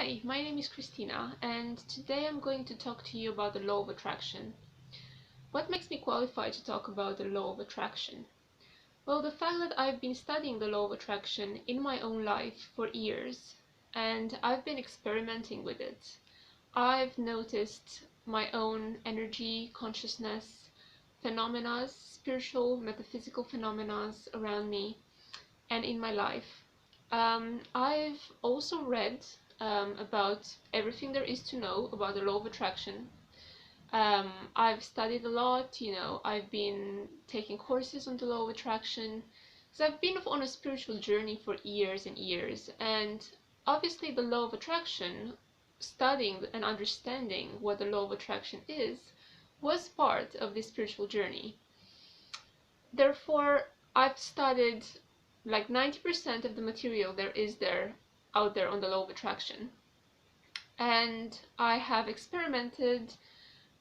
Hi, my name is Christina, and today I'm going to talk to you about the law of attraction. What makes me qualified to talk about the law of attraction? Well, the fact that I've been studying the law of attraction in my own life for years, and I've been experimenting with it. I've noticed my own energy, consciousness, phenomena, spiritual, metaphysical phenomena around me and in my life. I've also read about everything there is to know about the law of attraction. I've studied a lot, I've been taking courses on the law of attraction. So I've been on a spiritual journey for years and years. And obviously, the law of attraction, studying and understanding what the law of attraction is, was part of this spiritual journey. Therefore, I've studied like 90% of the material there is out there on the law of attraction. And I have experimented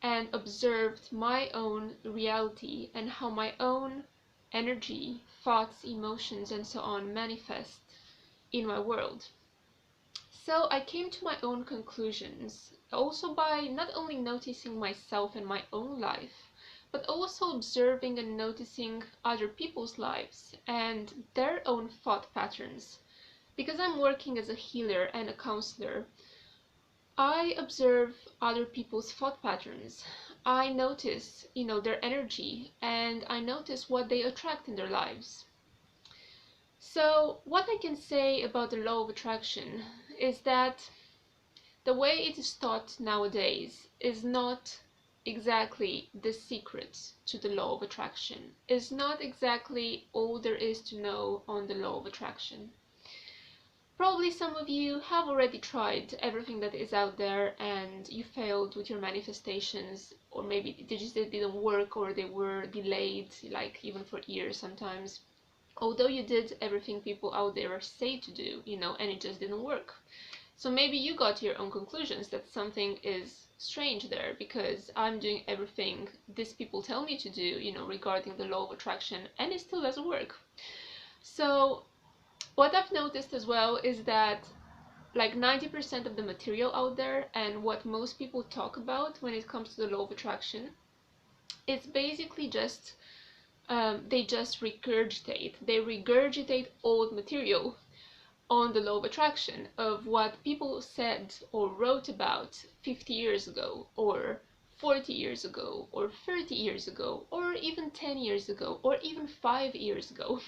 and observed my own reality and how my own energy, thoughts, emotions, and so on manifest in my world. So I came to my own conclusions, also by not only noticing myself and my own life, but also observing and noticing other people's lives and their own thought patterns. Because I'm working as a healer and a counselor, I observe other people's thought patterns. I notice, their energy, and I notice what they attract in their lives. So what I can say about the law of attraction is that the way it is taught nowadays is not exactly the secret to the law of attraction, is not exactly all there is to know on the law of attraction. Probably some of you have already tried everything that is out there and you failed with your manifestations, or maybe they just didn't work, or they were delayed, like even for years sometimes. Although you did everything people out there say to do, and it just didn't work. So maybe you got to your own conclusions that something is strange there, because I'm doing everything these people tell me to do, regarding the law of attraction, and it still doesn't work. So what I've noticed as well is that like 90% of the material out there and what most people talk about when it comes to the law of attraction, it's basically just they just regurgitate old material on the law of attraction of what people said or wrote about 50 years ago, or 40 years ago, or 30 years ago, or even 10 years ago, or even 5 years ago.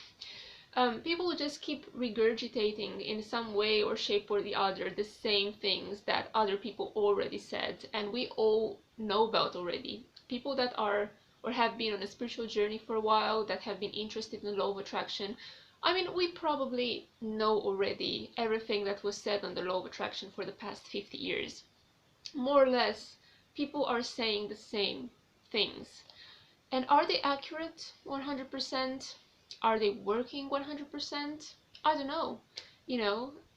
People just keep regurgitating in some way or shape or the other the same things that other people already said and we all know about already. People that are or have been on a spiritual journey for a while, that have been interested in the law of attraction, I mean, we probably know already everything that was said on the law of attraction for the past 50 years. More or less, people are saying the same things. And are they accurate 100%? Are they working 100%? I don't know.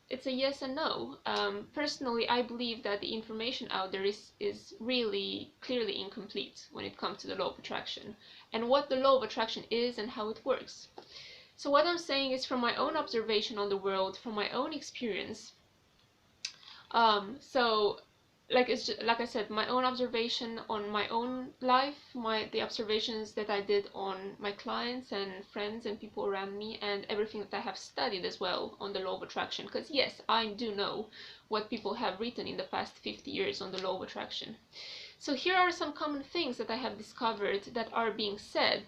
It's a yes and no. Personally, I believe that the information out there is really clearly incomplete when it comes to the law of attraction and what the law of attraction is and how it works. So what I'm saying is from my own observation on the world, from my own experience. So like like I said, my own observation on my own life, the observations that I did on my clients and friends and people around me, and everything that I have studied as well on the law of attraction. Because yes, I do know what people have written in the past 50 years on the law of attraction. So here are some common things that I have discovered that are being said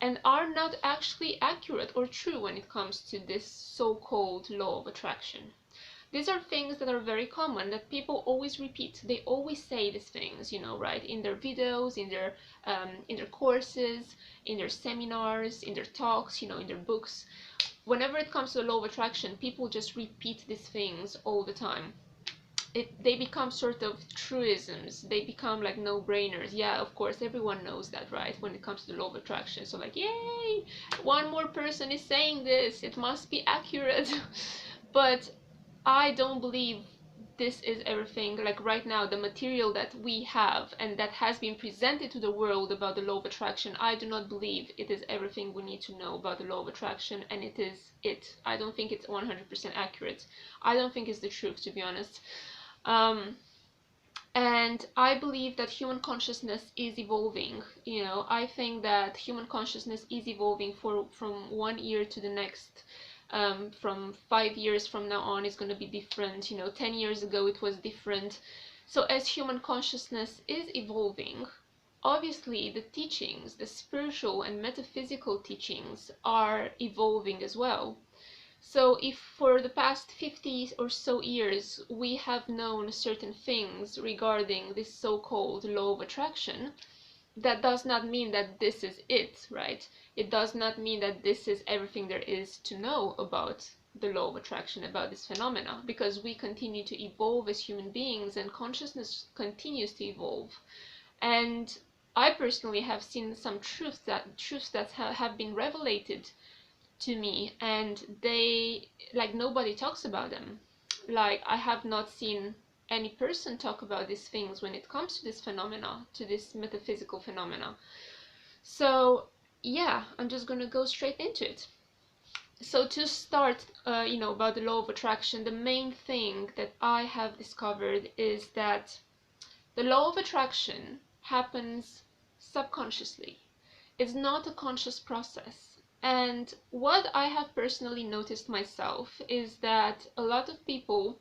and are not actually accurate or true when it comes to this so-called law of attraction. These are things that are very common, that people always repeat. They always say these things, right? In their videos, in their courses, in their seminars, in their talks, in their books. Whenever it comes to the law of attraction, people just repeat these things all the time. They become sort of truisms. They become like no-brainers. Yeah, of course, everyone knows that, right? When it comes to the law of attraction. So like, yay, one more person is saying this, it must be accurate. But I don't believe this is everything. Like right now, the material that we have and that has been presented to the world about the law of attraction, I do not believe it is everything we need to know about the law of attraction, and I don't think it's 100% accurate. I don't think it's the truth, to be honest. And I believe that human consciousness is evolving. I think that human consciousness is evolving from one year to the next. From 5 years from now on, it's going to be different. 10 years ago, it was different. So as human consciousness is evolving, obviously the teachings, the spiritual and metaphysical teachings, are evolving as well. So if for the past 50 or so years we have known certain things regarding this so-called law of attraction, that does not mean that this is it, right? It does not mean that this is everything there is to know about the law of attraction, about this phenomena, because we continue to evolve as human beings and consciousness continues to evolve. And I personally have seen some truths that have been revelated to me, and they, like, nobody talks about them. Like, I have not seen any person talk about these things when it comes to this phenomena, to this metaphysical phenomena. So yeah, I'm just gonna go straight into it. So to start, about the law of attraction, the main thing that I have discovered is that the law of attraction happens subconsciously. It's not a conscious process. And what I have personally noticed myself is that a lot of people,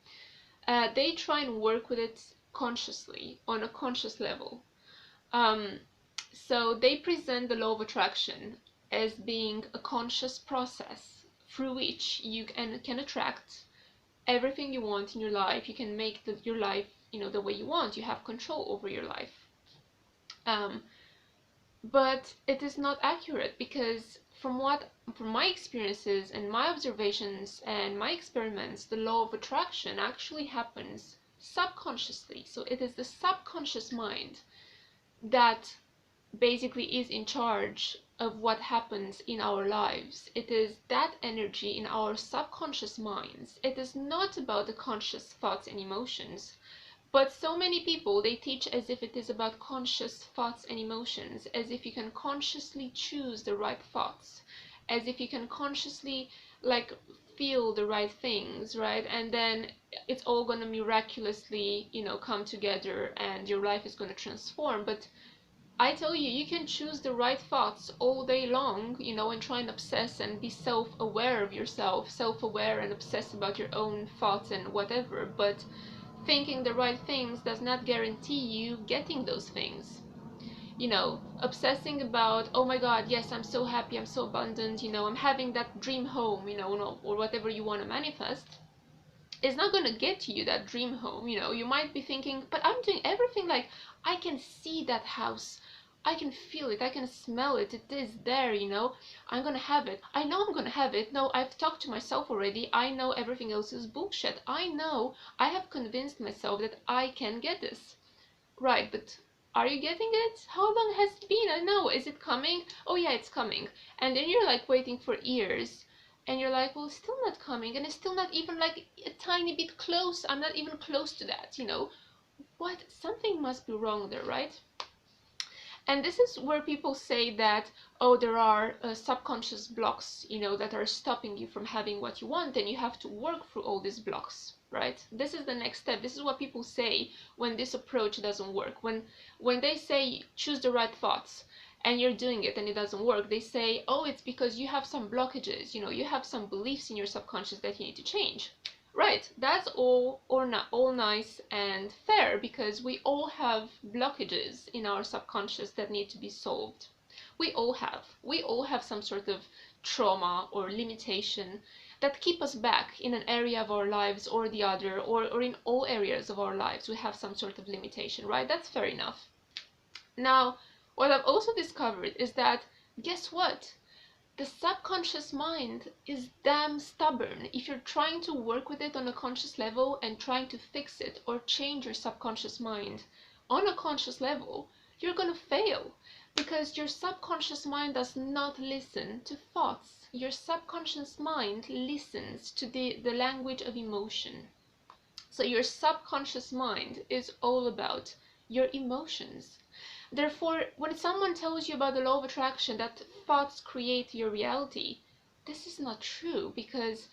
they try and work with it consciously, on a conscious level. So they present the law of attraction as being a conscious process through which you can attract everything you want in your life. You can make your life, the way you want. You have control over your life. But it is not accurate, because from my experiences and my observations and my experiments, the law of attraction actually happens subconsciously. So it is the subconscious mind that basically is in charge of what happens in our lives. It is that energy in our subconscious minds. It is not about the conscious thoughts and emotions. But so many people, they teach as if it is about conscious thoughts and emotions, as if you can consciously choose the right thoughts, as if you can consciously, like, feel the right things, right? And then it's all going to miraculously, come together and your life is going to transform. But I tell you, you can choose the right thoughts all day long, and try and obsess and be self-aware of yourself, self-aware and obsess about your own thoughts and whatever. But thinking the right things does not guarantee you getting those things. Obsessing about, oh my god, yes, I'm so happy, I'm so abundant, I'm having that dream home, or whatever you want to manifest, is not going to get you that dream home. You might be thinking, but I'm doing everything, like, I can see that house, I can feel it, I can smell it, it is there, I'm gonna have it, I know I'm gonna have it. No, I've talked to myself already, I know everything else is bullshit. I know, I have convinced myself that I can get this. Right, but are you getting it? How long has it been? I know, is it coming? Oh yeah, it's coming. And then you're like waiting for years, and you're like, well, it's still not coming, and it's still not even like a tiny bit close. I'm not even close to that, What? Something must be wrong there, right? And this is where people say that, oh, there are subconscious blocks, that are stopping you from having what you want, and you have to work through all these blocks, right? This is the next step. This is what people say when this approach doesn't work. When they say choose the right thoughts, and you're doing it and it doesn't work, they say, oh, it's because you have some blockages, you have some beliefs in your subconscious that you need to change. Right, that's all nice and fair, because we all have blockages in our subconscious that need to be solved. We all have some sort of trauma or limitation that keep us back in an area of our lives or the other, or in all areas of our lives. We have some sort of limitation, right? That's fair enough. Now, what I've also discovered is that, guess what? The subconscious mind is damn stubborn. If you're trying to work with it on a conscious level and trying to fix it or change your subconscious mind on a conscious level, you're gonna fail, because your subconscious mind does not listen to thoughts. Your subconscious mind listens to the language of emotion. So your subconscious mind is all about your emotions. Therefore, when someone tells you about the law of attraction, that thoughts create your reality, this is not true, because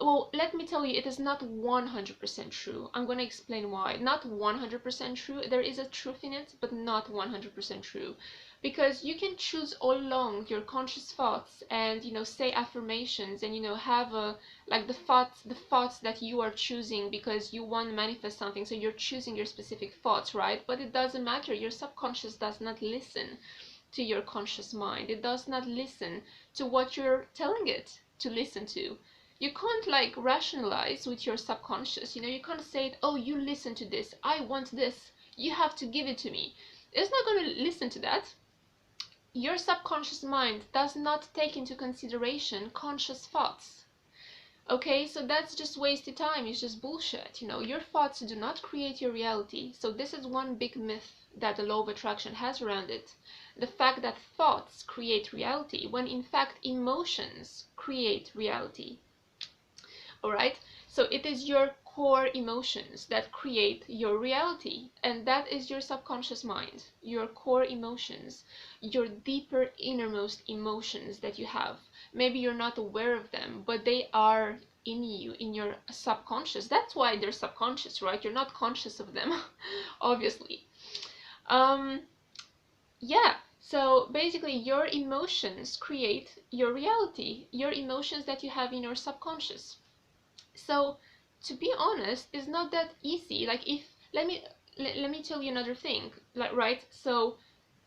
Well, let me tell you, it is not 100% true. I'm going to explain why. Not 100% true. There is a truth in it, but not 100% true. Because you can choose all along your conscious thoughts and, say affirmations and, have like the thoughts that you are choosing because you want to manifest something. So you're choosing your specific thoughts, right? But it doesn't matter. Your subconscious does not listen to your conscious mind. It does not listen to what you're telling it to listen to. You can't like rationalize with your subconscious, you can't say, oh, you listen to this, I want this, you have to give it to me. It's not going to listen to that. Your subconscious mind does not take into consideration conscious thoughts. Okay, so that's just wasted time. It's just bullshit. Your thoughts do not create your reality. So this is one big myth that the law of attraction has around it. The fact that thoughts create reality, when in fact emotions create reality. Alright, so it is your core emotions that create your reality, and that is your subconscious mind, your core emotions, your deeper innermost emotions that you have. Maybe you're not aware of them, but they are in you, in your subconscious. That's why they're subconscious, right? You're not conscious of them, obviously. Yeah, so basically your emotions create your reality, your emotions that you have in your subconscious. So to be honest, it's not that easy. Like, if let me tell you another thing, like, right? So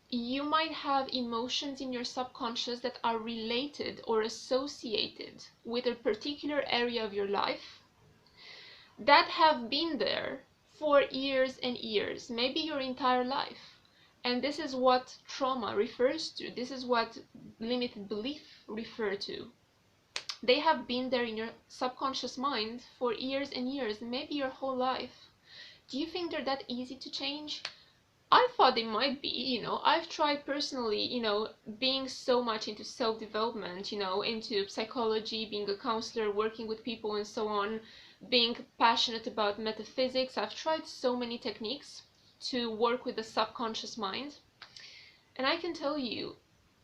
you might have emotions in your subconscious that are related or associated with a particular area of your life that have been there for years and years, maybe your entire life. And this is what trauma refers to. This is what limited belief refer to. They have been there in your subconscious mind for years and years, maybe your whole life. Do you think they're that easy to change? I thought they might be, I've tried personally, being so much into self-development, into psychology, being a counselor, working with people and so on, being passionate about metaphysics. I've tried so many techniques to work with the subconscious mind. And I can tell you,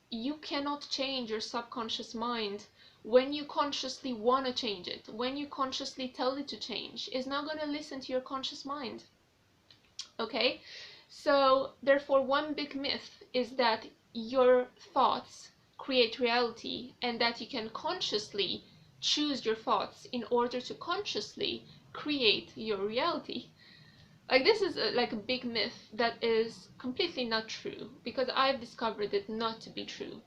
you cannot change your subconscious mind when you consciously want to change it, when you consciously tell it to change. It's not going to listen to your conscious mind. Okay? So therefore, one big myth is that your thoughts create reality, and that you can consciously choose your thoughts in order to consciously create your reality. Like, this is like a big myth that is completely not true, because I've discovered it not to be true.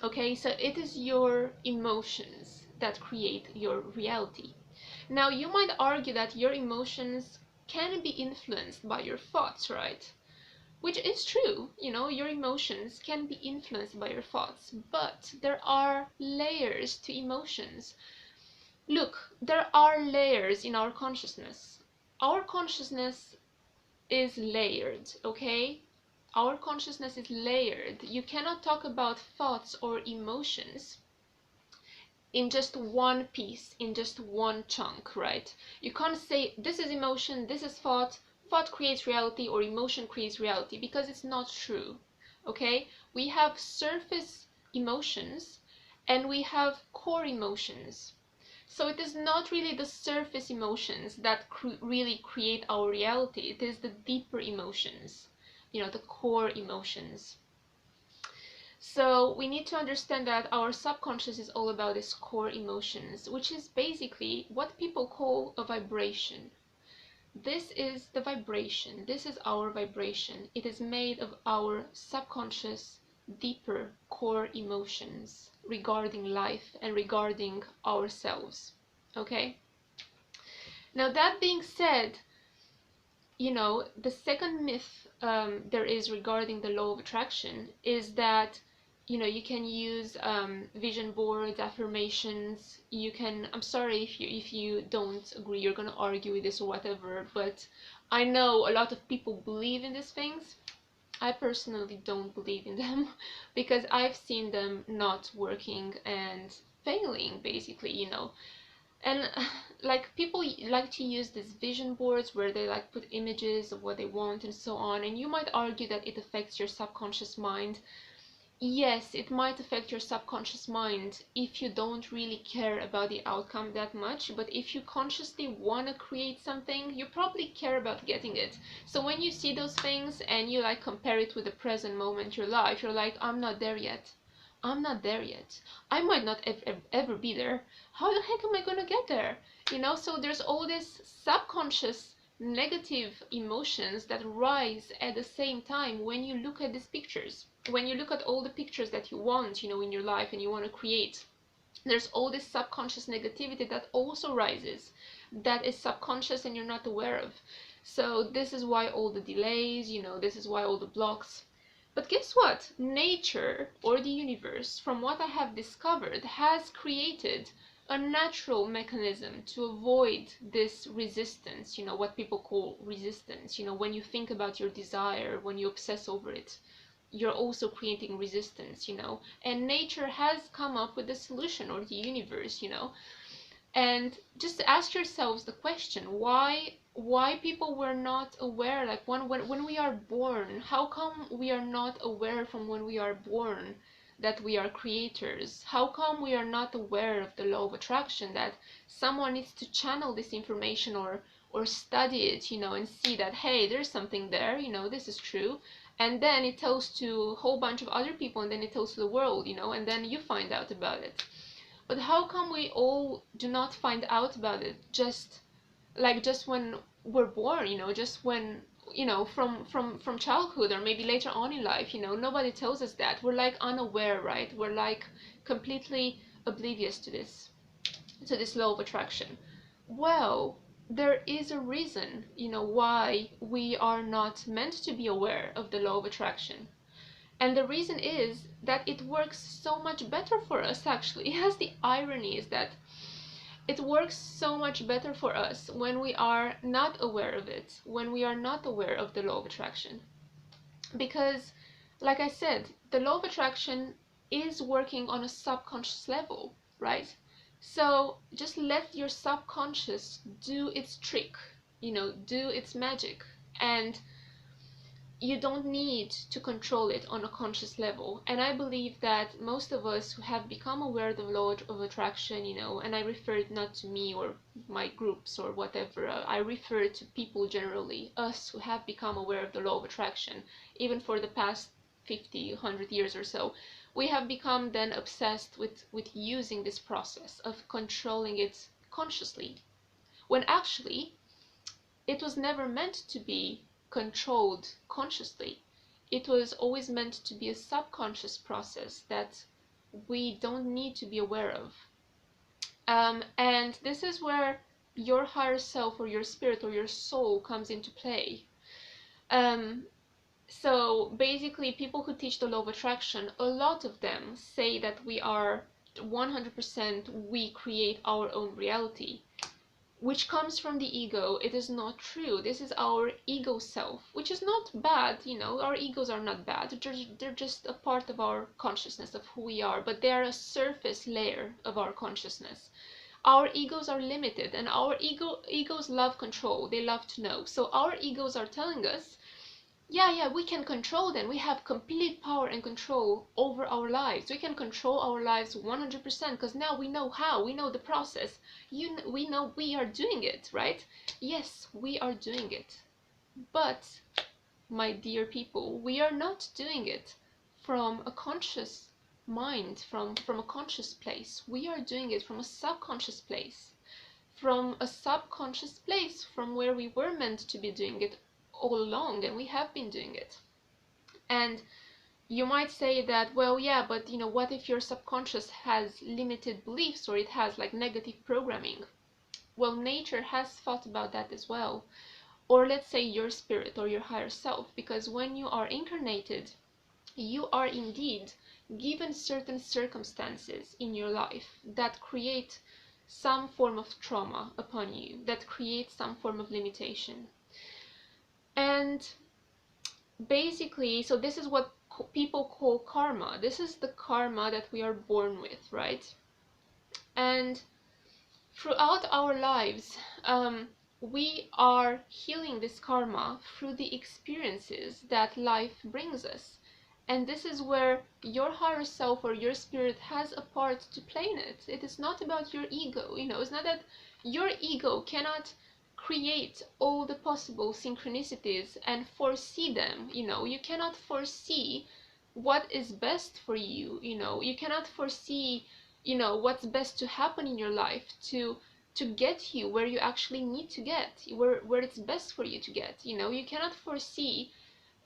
Okay, so it is your emotions that create your reality. Now, you might argue that your emotions can be influenced by your thoughts, right? Which is true, your emotions can be influenced by your thoughts, but there are layers to emotions. Look, there are layers in our consciousness. Our consciousness is layered, okay? Our consciousness is layered. You cannot talk about thoughts or emotions in just one piece, in just one chunk, right? You can't say this is emotion, this is thought, thought creates reality, or emotion creates reality, because it's not true, okay? We have surface emotions and we have core emotions. So it is not really the surface emotions that really create our reality. It is the deeper emotions, the core emotions. So we need to understand that our subconscious is all about these core emotions, which is basically what people call a vibration. This is the vibration. This is our vibration. It is made of our subconscious, deeper core emotions regarding life and regarding ourselves. Okay? Now, that being said, the second myth there is regarding the law of attraction is that, you can use vision boards, affirmations. You can, I'm sorry if you don't agree, you're gonna argue with this or whatever, but I know a lot of people believe in these things. I personally don't believe in them because I've seen them not working and failing, basically, And like, people like to use these vision boards where they like put images of what they want and so on, and you might argue that it affects your subconscious mind. yes, it might affect your subconscious mind if you don't really care about the outcome that much, but if you consciously want to create something, you probably care about getting it. So when you see those things and you like compare it with the present moment in your life, you're like, I'm not there yet. I'm not there yet. I might not ever be there. How the heck am I gonna get there? So there's all this subconscious negative emotions that rise at the same time when you look at these pictures. When you look at all the pictures that you want, in your life and you want to create, there's all this subconscious negativity that also rises, that is subconscious and you're not aware of. So this is why all the delays, this is why all the blocks. But guess what? Nature, or the universe, from what I have discovered, has created a natural mechanism to avoid this resistance, what people call resistance. When you think about your desire, when you obsess over it, you're also creating resistance, and nature has come up with a solution, or the universe, and just ask yourselves the question, why people were not aware, like when we are born, how come we are not aware from when we are born that we are creators? How come we are not aware of the law of attraction, that someone needs to channel this information or study it, and see that, hey, there's something there, this is true, and then it tells to a whole bunch of other people, and then it tells to the world, and then you find out about it. But how come we all do not find out about it just when we're born, just when, from childhood, or maybe later on in life, nobody tells us that. We're like unaware, right? We're like completely oblivious to this law of attraction. Well, there is a reason, why we are not meant to be aware of the law of attraction. And the reason is that it works so much better for us, actually. Yes, the irony is that it works so much better for us when we are not aware of it, when we are not aware of the law of attraction. Because, like I said, the law of attraction is working on a subconscious level, right? So just let your subconscious do its trick, do its magic. And you don't need to control it on a conscious level. And I believe that most of us who have become aware of the law of attraction, and I refer it not to me or my groups or whatever, I refer to people generally, us who have become aware of the law of attraction, even for the past 50, 100 years or so, we have become then obsessed with using this process of controlling it consciously, when actually it was never meant to be controlled consciously. It was always meant to be a subconscious process that we don't need to be aware of. And this is where your higher self, or your spirit, or your soul comes into play. So basically, people who teach the law of attraction, a lot of them say that we are 100%, we create our own reality, which comes from the ego. It is not true. This is our ego self, which is not bad, our egos are not bad. They're just a part of our consciousness, of who we are, but they are a surface layer of our consciousness. Our egos are limited, and our egos love control. They love to know. So our egos are telling us, yeah, we can control them. We have complete power and control over our lives. We can control our lives 100% because now we know how. We know the process. We know we are doing it, right? Yes, we are doing it. But, my dear people, we are not doing it from a conscious mind, from a conscious place. We are doing it from a subconscious place. From a subconscious place, from where we were meant to be doing it all along, and we have been doing it. And you might say that, well, yeah, but what if your subconscious has limited beliefs, or it has like negative programming? Well, nature has thought about that as well. Or let's say your spirit, or your higher self, because when you are incarnated, you are indeed given certain circumstances in your life that create some form of trauma upon you, that create some form of limitation. And basically, so this is what people call karma. This is the karma that we are born with, right? And throughout our lives, we are healing this karma through the experiences that life brings us. And this is where your higher self or your spirit has a part to play in it. It is not about your ego, it's not that your ego cannot create all the possible synchronicities and foresee them. You cannot foresee what is best for you. You cannot foresee what's best to happen in your life to get you where you actually need to get, where it's best for you to get. You cannot foresee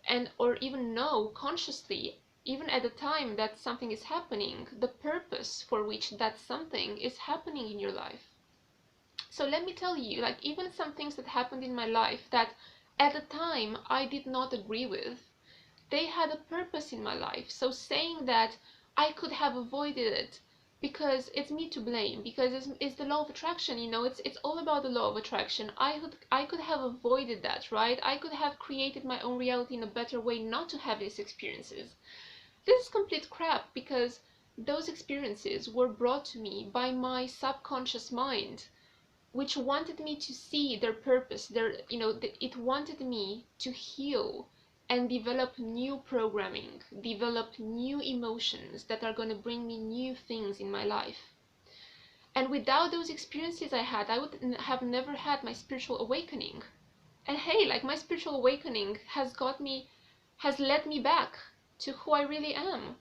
and or even know consciously, even at the time that something is happening, the purpose for which that something is happening in your life. So let me tell you, like, even some things that happened in my life that at the time I did not agree with, they had a purpose in my life. So saying that I could have avoided it because it's me to blame, because it's the law of attraction, it's all about the law of attraction. I could have avoided that, right? I could have created my own reality in a better way not to have these experiences. This is complete crap, because those experiences were brought to me by my subconscious mind, which wanted me to see their purpose. It wanted me to heal and develop new programming, develop new emotions that are going to bring me new things in my life. And without those experiences I would have never had my spiritual awakening. And hey, like, my spiritual awakening has led me back to who I really am.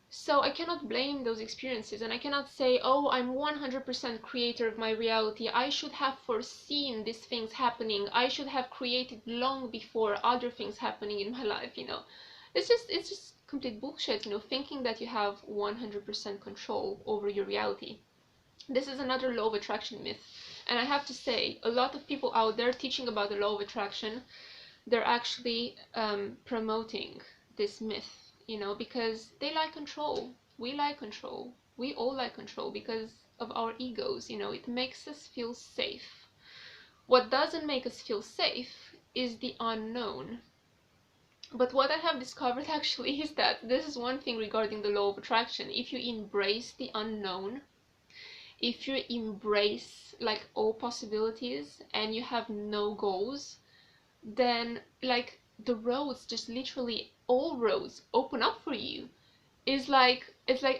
So I cannot blame those experiences, and I cannot say, oh, I'm 100% creator of my reality. I should have foreseen these things happening. I should have created long before other things happening in my life, It's just complete bullshit, thinking that you have 100% control over your reality. This is another law of attraction myth. And I have to say, a lot of people out there teaching about the law of attraction, they're actually promoting this myth, because they like control. We like control. We all like control because of our egos. It makes us feel safe. What doesn't make us feel safe is the unknown. But what I have discovered actually is that this is one thing regarding the law of attraction. If you embrace the unknown, if you embrace like all possibilities and you have no goals, then like the roads, just literally all roads open up for you. It's like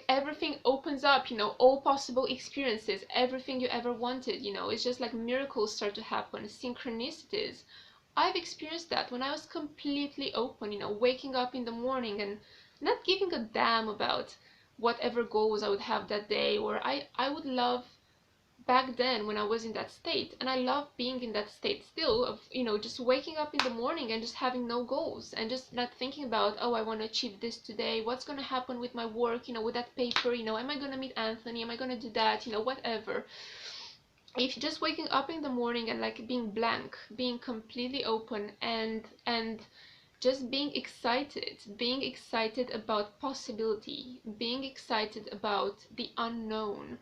everything opens up, all possible experiences, everything you ever wanted, it's just like miracles start to happen, synchronicities. I've experienced that when I was completely open, waking up in the morning and not giving a damn about whatever goals I would have that day. Or I would love, back then when I was in that state, and I love being in that state still, of just waking up in the morning and just having no goals and just not thinking about, oh, I want to achieve this today, what's going to happen with my work, with that paper, am I going to meet Anthony, am I going to do that, whatever. If you're just waking up in the morning and like being blank, being completely open, and just being excited about possibility, being excited about the unknown,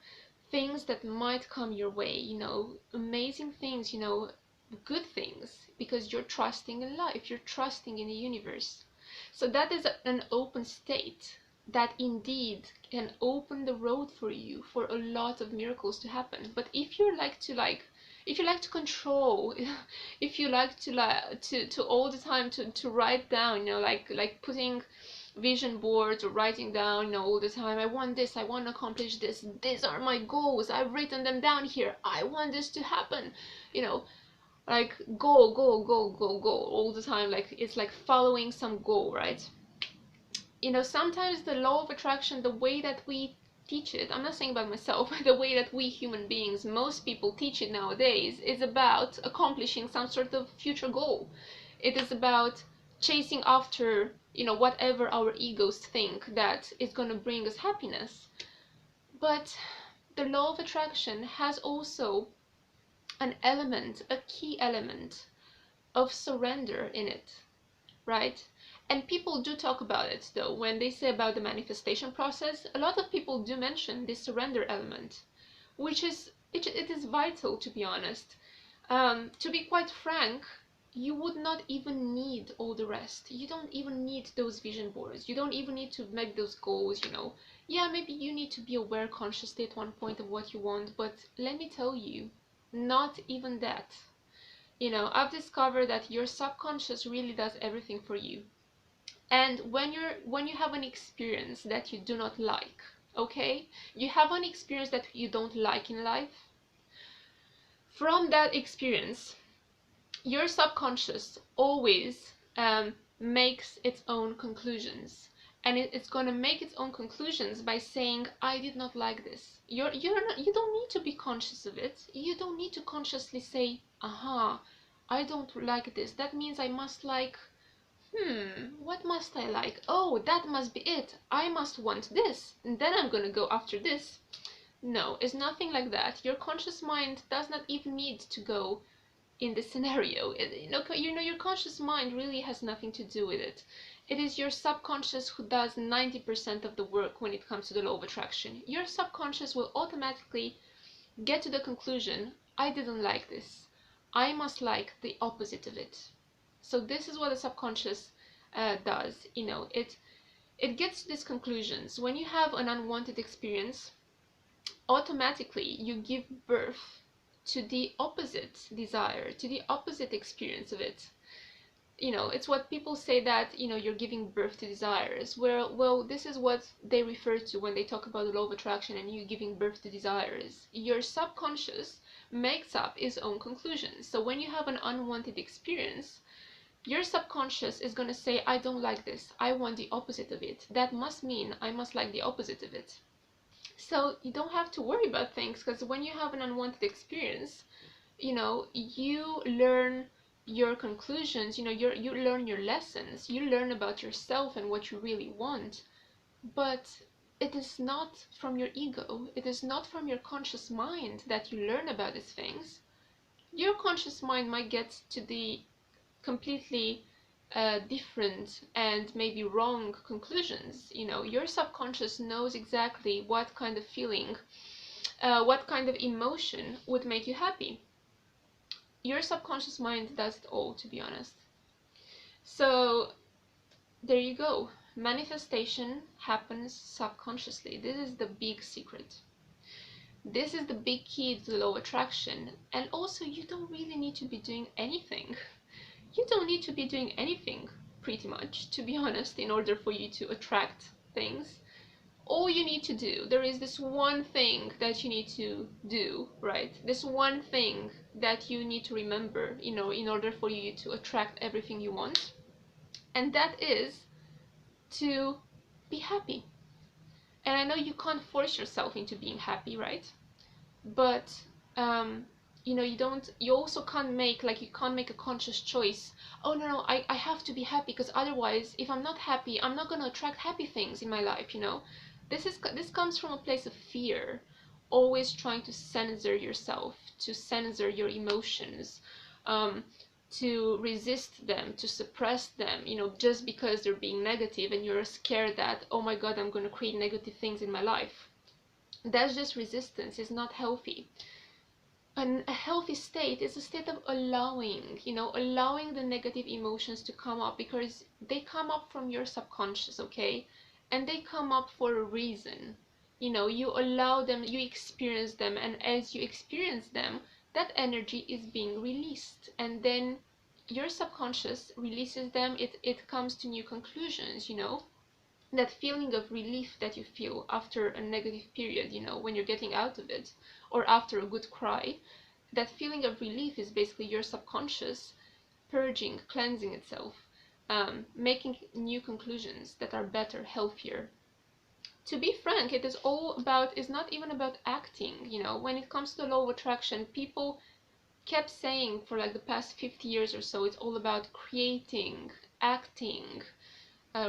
things that might come your way, amazing things, good things, because you're trusting in life, you're trusting in the universe. So that is an open state that indeed can open the road for you for a lot of miracles to happen. But if you like to control, if you like to all the time to write down, like putting vision boards or writing down, all the time, I want this, I want to accomplish this, these are my goals, I've written them down here, I want this to happen, like goal all the time, like it's like following some goal, right? Sometimes the law of attraction, the way that we teach it, I'm not saying about myself, the way that we human beings, most people teach it nowadays, is about accomplishing some sort of future goal. It is about chasing after, whatever our egos think that is going to bring us happiness. But the law of attraction has also an element, a key element of surrender in it, right? And people do talk about it, though. When they say about the manifestation process, a lot of people do mention this surrender element, which is, it is vital, to be honest. To be quite frank, you would not even need all the rest. You don't even need those vision boards. You don't even need to make those goals, Yeah, maybe you need to be aware consciously at one point of what you want, but let me tell you, not even that. I've discovered that your subconscious really does everything for you. And when you have an experience that you do not like, okay, you have an experience that you don't like in life, from that experience your subconscious always makes its own conclusions, and it's going to make its own conclusions by saying, I did not like this. You don't need to be conscious of it. You don't need to consciously say, aha, I don't like this, that means I must like, what must I like? Oh, that must be it. I must want this, and then I'm gonna go after this. No, it's nothing like that. Your conscious mind does not even need to go in this scenario. Your conscious mind really has nothing to do with it. It is your subconscious who does 90% of the work when it comes to the law of attraction. Your subconscious will automatically get to the conclusion, I didn't like this. I must like the opposite of it. So this is what the subconscious does. It gets to these conclusions. When you have an unwanted experience, automatically you give birth to the opposite desire, to the opposite experience of it. It's what people say that, you're giving birth to desires. Well, this is what they refer to when they talk about the law of attraction and you giving birth to desires. Your subconscious makes up its own conclusions. So when you have an unwanted experience, your subconscious is going to say, I don't like this. I want the opposite of it. That must mean I must like the opposite of it. So you don't have to worry about things, because when you have an unwanted experience, you learn your conclusions, you learn your lessons, you learn about yourself and what you really want. But it is not from your ego, it is not from your conscious mind that you learn about these things. Your conscious mind might get to the completely different and maybe wrong conclusions. Your subconscious knows exactly what kind of feeling, what kind of emotion would make you happy. Your subconscious mind does it all, to be honest. So there you go. Manifestation happens subconsciously. This is the big secret. This is the big key to the law of attraction. And also, you don't really need to be doing anything. You don't need to be doing anything, pretty much, to be honest, in order for you to attract things. All you need to do, there is this one thing that you need to do, right? This one thing that you need to remember, in order for you to attract everything you want. And that is to be happy. And I know you can't force yourself into being happy, right? But you also can't make a conscious choice. Oh no, I have to be happy, because otherwise, if I'm not happy, I'm not going to attract happy things in my life. This comes from a place of fear, always trying to censor yourself, to censor your emotions, to resist them, to suppress them, just because they're being negative, and you're scared that, oh my god, I'm going to create negative things in my life. That's just resistance. It's not healthy. And a healthy state is a state of allowing the negative emotions to come up, because they come up from your subconscious, okay? And they come up for a reason. You allow them, you experience them, and as you experience them, that energy is being released, and then your subconscious releases them. It comes to new conclusions. That feeling of relief that you feel after a negative period, when you're getting out of it, or after a good cry, that feeling of relief is basically your subconscious purging, cleansing itself, making new conclusions that are better, healthier. To be frank, it's not even about acting. When it comes to the law of attraction, people kept saying for like the past 50 years or so, it's all about creating, acting,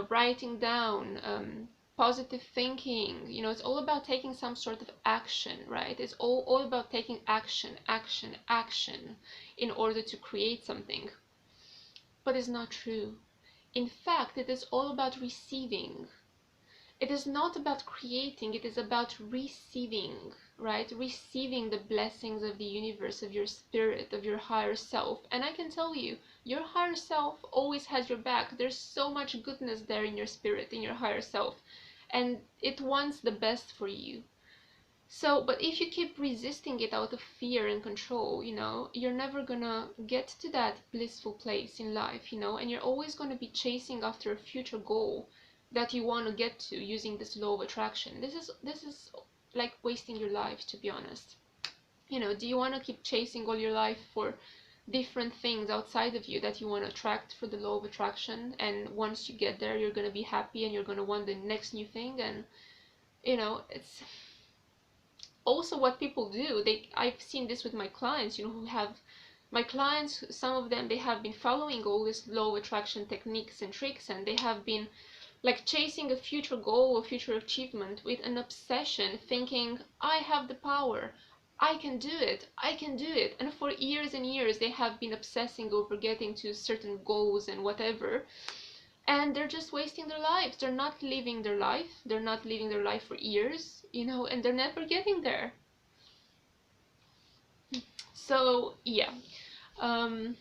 writing down, positive thinking. It's all about taking some sort of action, right? It's all about taking action in order to create something. But it's not true. In fact, it is all about receiving. It is not about creating, it is about receiving, right? Receiving the blessings of the universe, of your spirit, of your higher self. And I can tell you, your higher self always has your back. There's so much goodness there in your spirit, in your higher self. And it wants the best for you. So, but if you keep resisting it out of fear and control, you know, you're never gonna get to that blissful place in life, you know, and you're always gonna be chasing after a future goal that you want to get to using this law of attraction. This is like wasting your life, to be honest. You know, do you want to keep chasing all your life for different things outside of you that you want to attract for the law of attraction, and once you get there you're going to be happy and you're going to want the next new thing? And you know, it's also what people do. I've seen this with my clients, you know, who have my clients, some of them, they have been following all this law of attraction techniques and tricks, and they have been like chasing a future goal or future achievement with an obsession, thinking, I have the power, I can do it, I can do it. And for years and years they have been obsessing over getting to certain goals and whatever, and they're just wasting their lives. They're not living their life, they're not living their life for years, you know, and they're never getting there. So yeah, um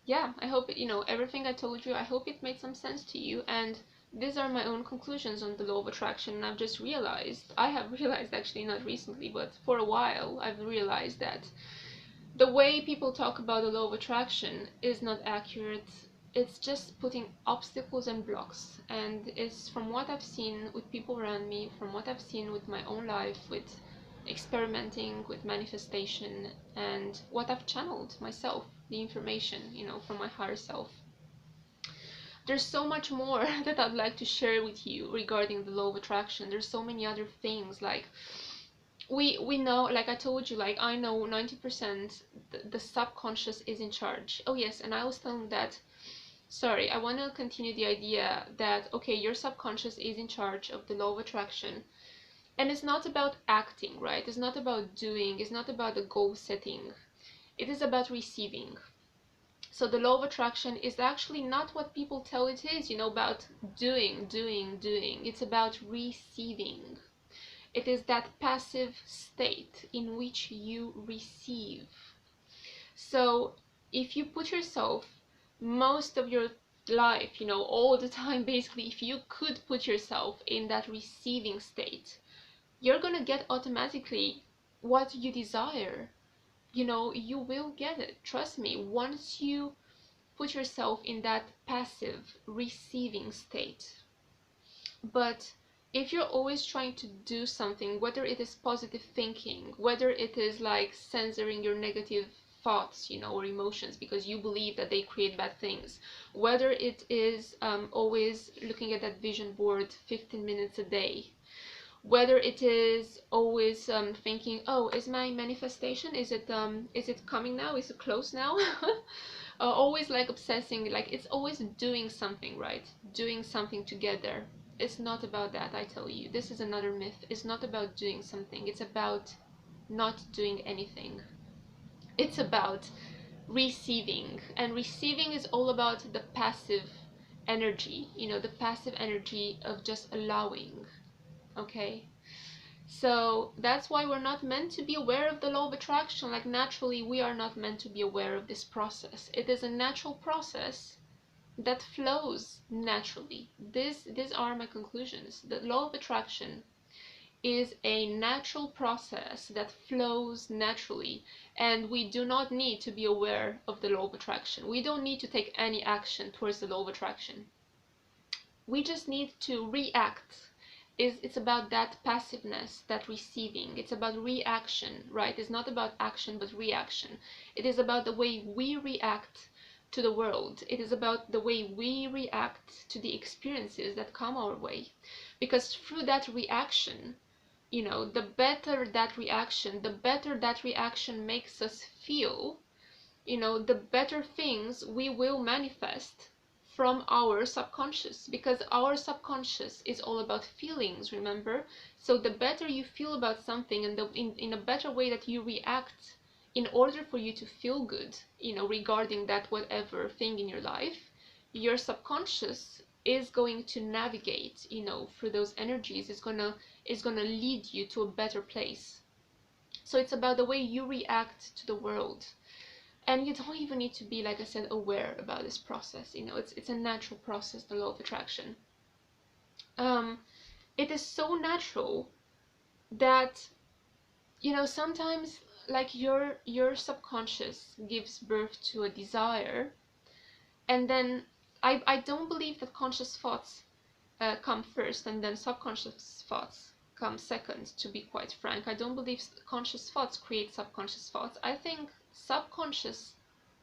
yeah, I hope it, you know, everything I told you, I hope it made some sense to you. And these are my own conclusions on the law of attraction. And I've just realized, I have realized, actually not recently, but for a while I've realized that the way people talk about the law of attraction is not accurate. It's just putting obstacles and blocks. And it's, from what I've seen with people around me, from what I've seen with my own life, with experimenting with manifestation, and what I've channeled myself, the information, you know, from my higher self. There's so much more that I'd like to share with you regarding the law of attraction. There's so many other things, like we know, like I told you, like I know 90% the subconscious is in charge. Oh yes, and I was telling that, sorry, I want to continue the idea that, okay, your subconscious is in charge of the law of attraction. And it's not about acting, right? It's not about doing, it's not about the goal setting. It is about receiving. So the law of attraction is actually not what people tell it is, you know, about doing. It's about receiving. It is that passive state in which you receive. So if you put yourself most of your life, you know, all the time, basically, if you could put yourself in that receiving state, you're gonna get automatically what you desire. You know, you will get it. Trust me, once you put yourself in that passive receiving state. But if you're always trying to do something, whether it is positive thinking, whether it is like censoring your negative thoughts, you know, or emotions because you believe that they create bad things, whether it is always looking at that vision board 15 minutes a day, whether it is always thinking, oh, is my manifestation, is it coming now, is it close now? Always like obsessing, like it's always doing something, right? Doing something together. It's not about that, I tell you. This is another myth. It's not about doing something. It's about not doing anything. It's about receiving. And receiving is all about the passive energy, you know, the passive energy of just allowing. Okay? So that's why we're not meant to be aware of the law of attraction. Like naturally, we are not meant to be aware of this process. It is a natural process that flows naturally. These are my conclusions. The law of attraction is a natural process that flows naturally, and we do not need to be aware of the law of attraction. We don't need to take any action towards the law of attraction. We just need to react. It's about that passiveness, that receiving. It's about reaction, right? It's not about action but reaction. It is about the way we react to the world. It is about the way we react to the experiences that come our way. Because through that reaction, you know, the better that reaction makes us feel, you know, the better things we will manifest from our subconscious, because our subconscious is all about feelings, remember? So the better you feel about something, and in a better way that you react in order for you to feel good, you know, regarding that whatever thing in your life, your subconscious is going to navigate, you know, through those energies. Is gonna lead you to a better place. So it's about the way you react to the world. And you don't even need to be, like I said, aware about this process. You know, it's a natural process, the law of attraction. It is so natural that, you know, sometimes like your subconscious gives birth to a desire, and then I don't believe that conscious thoughts come first and then subconscious thoughts come second, to be quite frank. I don't believe conscious thoughts create subconscious thoughts. I think subconscious,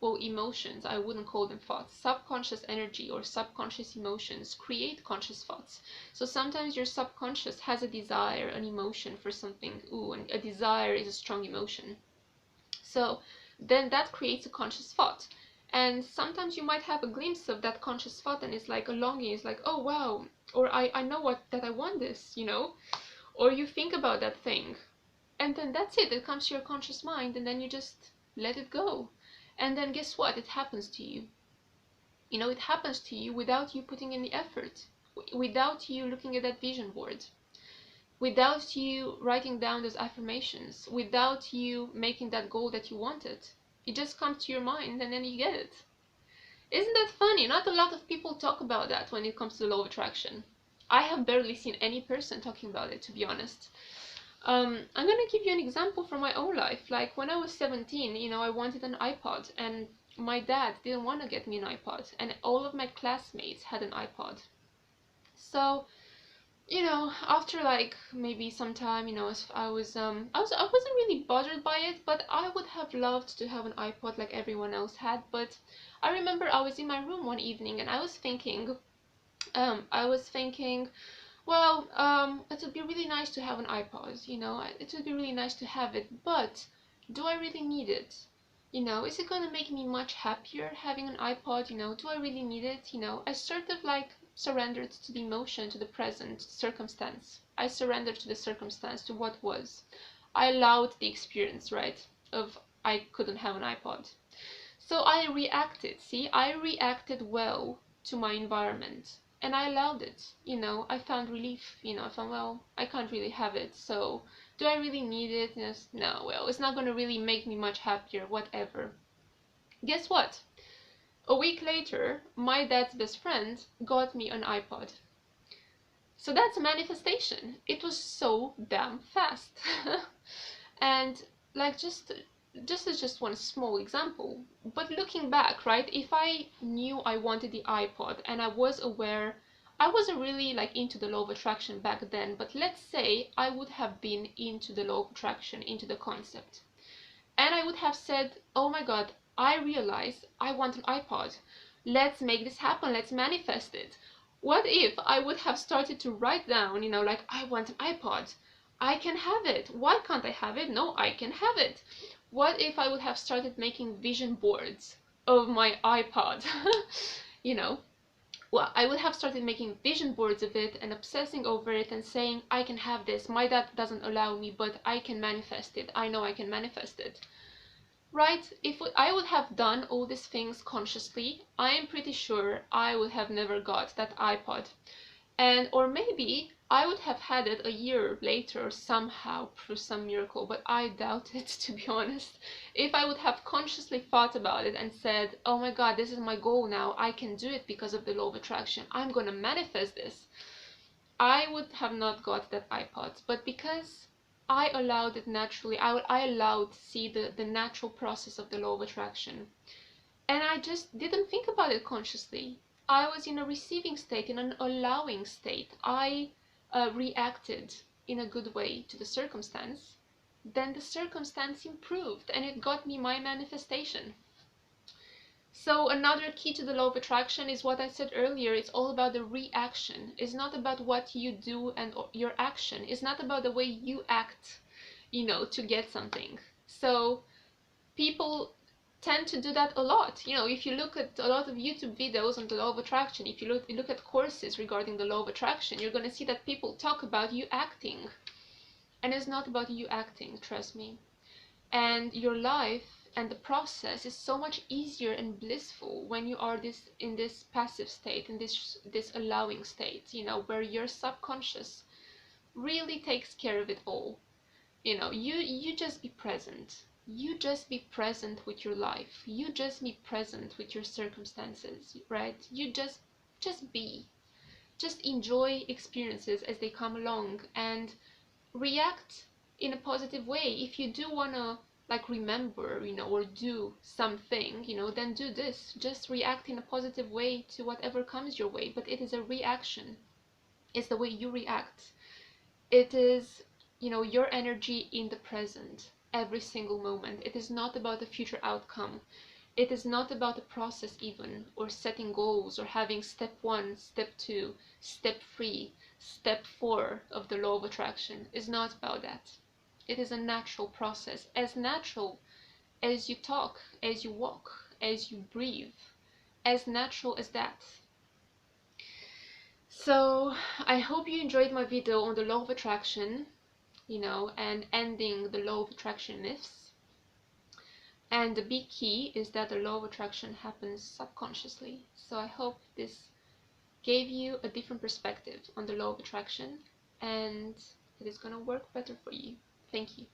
well, emotions, I wouldn't call them thoughts, subconscious energy or subconscious emotions create conscious thoughts. So sometimes your subconscious has a desire, an emotion for something. Ooh, and a desire is a strong emotion. So then that creates a conscious thought. And sometimes you might have a glimpse of that conscious thought and it's like a longing, it's like, oh wow, or I know that I want this, you know, or you think about that thing. And then that's it, it comes to your conscious mind, and then you just let it go. And then guess what? It happens to you. You know, it happens to you without you putting in the effort, without you looking at that vision board, without you writing down those affirmations, without you making that goal that you wanted. It just comes to your mind and then you get it. Isn't that funny? Not a lot of people talk about that when it comes to the law of attraction. I have barely seen any person talking about it, to be honest. I'm gonna give you an example from my own life. Like when I was 17, you know, I wanted an iPod, and my dad didn't want to get me an iPod, and all of my classmates had an iPod. So, you know, after like maybe some time, you know, I wasn't really bothered by it, but I would have loved to have an iPod like everyone else had. But I remember I was in my room one evening and I was thinking, well, it would be really nice to have an iPod, you know, it would be really nice to have it, but do I really need it? You know, is it going to make me much happier having an iPod? You know, do I really need it? You know, I sort of like surrendered to the emotion, to the present circumstance. I surrendered to the circumstance, to what was. I allowed the experience, right, of I couldn't have an iPod. So I reacted, see, I reacted well to my environment. And I allowed it, you know, I found relief, you know, I found, well, I can't really have it, so do I really need it? Yes, no, well, it's not going to really make me much happier, whatever. Guess what? A week later, my dad's best friend got me an iPod. So that's a manifestation. It was so damn fast. And like just as just one small example, but looking back, right, if I knew I wanted the iPod and I was aware, I wasn't really like into the law of attraction back then, but let's say I would have been into the law of attraction, into the concept, and I would have said, oh my god, I realize I want an iPod, let's make this happen, let's manifest it. What if I would have started to write down, you know, like, I want an iPod, I can have it, why can't I have it? No, I can have it. What if I would have started making vision boards of my iPod? You know, well, I would have started making vision boards of it and obsessing over it and saying, I can have this, my dad doesn't allow me, but I can manifest it, I know I can manifest it. Right? If I would have done all these things consciously, I am pretty sure I would have never got that iPod. And or maybe I would have had it a year later somehow through some miracle, but I doubt it, to be honest. If I would have consciously thought about it and said, oh my god, this is my goal now, I can do it because of the law of attraction, I'm gonna manifest this, I would have not got that iPod. But because I allowed it naturally, I allowed to see the natural process of the law of attraction, and I just didn't think about it consciously. I was in a receiving state, in an allowing state. I reacted in a good way to the circumstance. Then the circumstance improved and it got me my manifestation. So another key to the law of attraction is what I said earlier. It's all about the reaction. It's not about what you do and your action. It's not about the way you act, you know, to get something. So people tend to do that a lot. You know, if you look at a lot of YouTube videos on the law of attraction, if you look at courses regarding the law of attraction, you're going to see that people talk about you acting. And it's not about you acting, trust me. And your life and the process is so much easier and blissful when you are in this passive state, in this allowing state, you know, where your subconscious really takes care of it all. You know, you just be present. You just be present with your life. You just be present with your circumstances, right? You just be. Just enjoy experiences as they come along, and react in a positive way. If you do want to like remember, or do something, then do this. Just react in a positive way to whatever comes your way. But it is a reaction. It's the way you react. It is, your energy in the present, every single moment. It is not about the future outcome. It is not about the process even, or setting goals, or having step 1, step 2, step 3, step 4 of the law of attraction. It's not about that. It is a natural process, as natural as you talk, as you walk, as you breathe, as natural as that. So I hope you enjoyed my video on the law of attraction, and ending the law of attraction myths. And the big key is that the law of attraction happens subconsciously. So I hope this gave you a different perspective on the law of attraction, and it is going to work better for you. Thank you.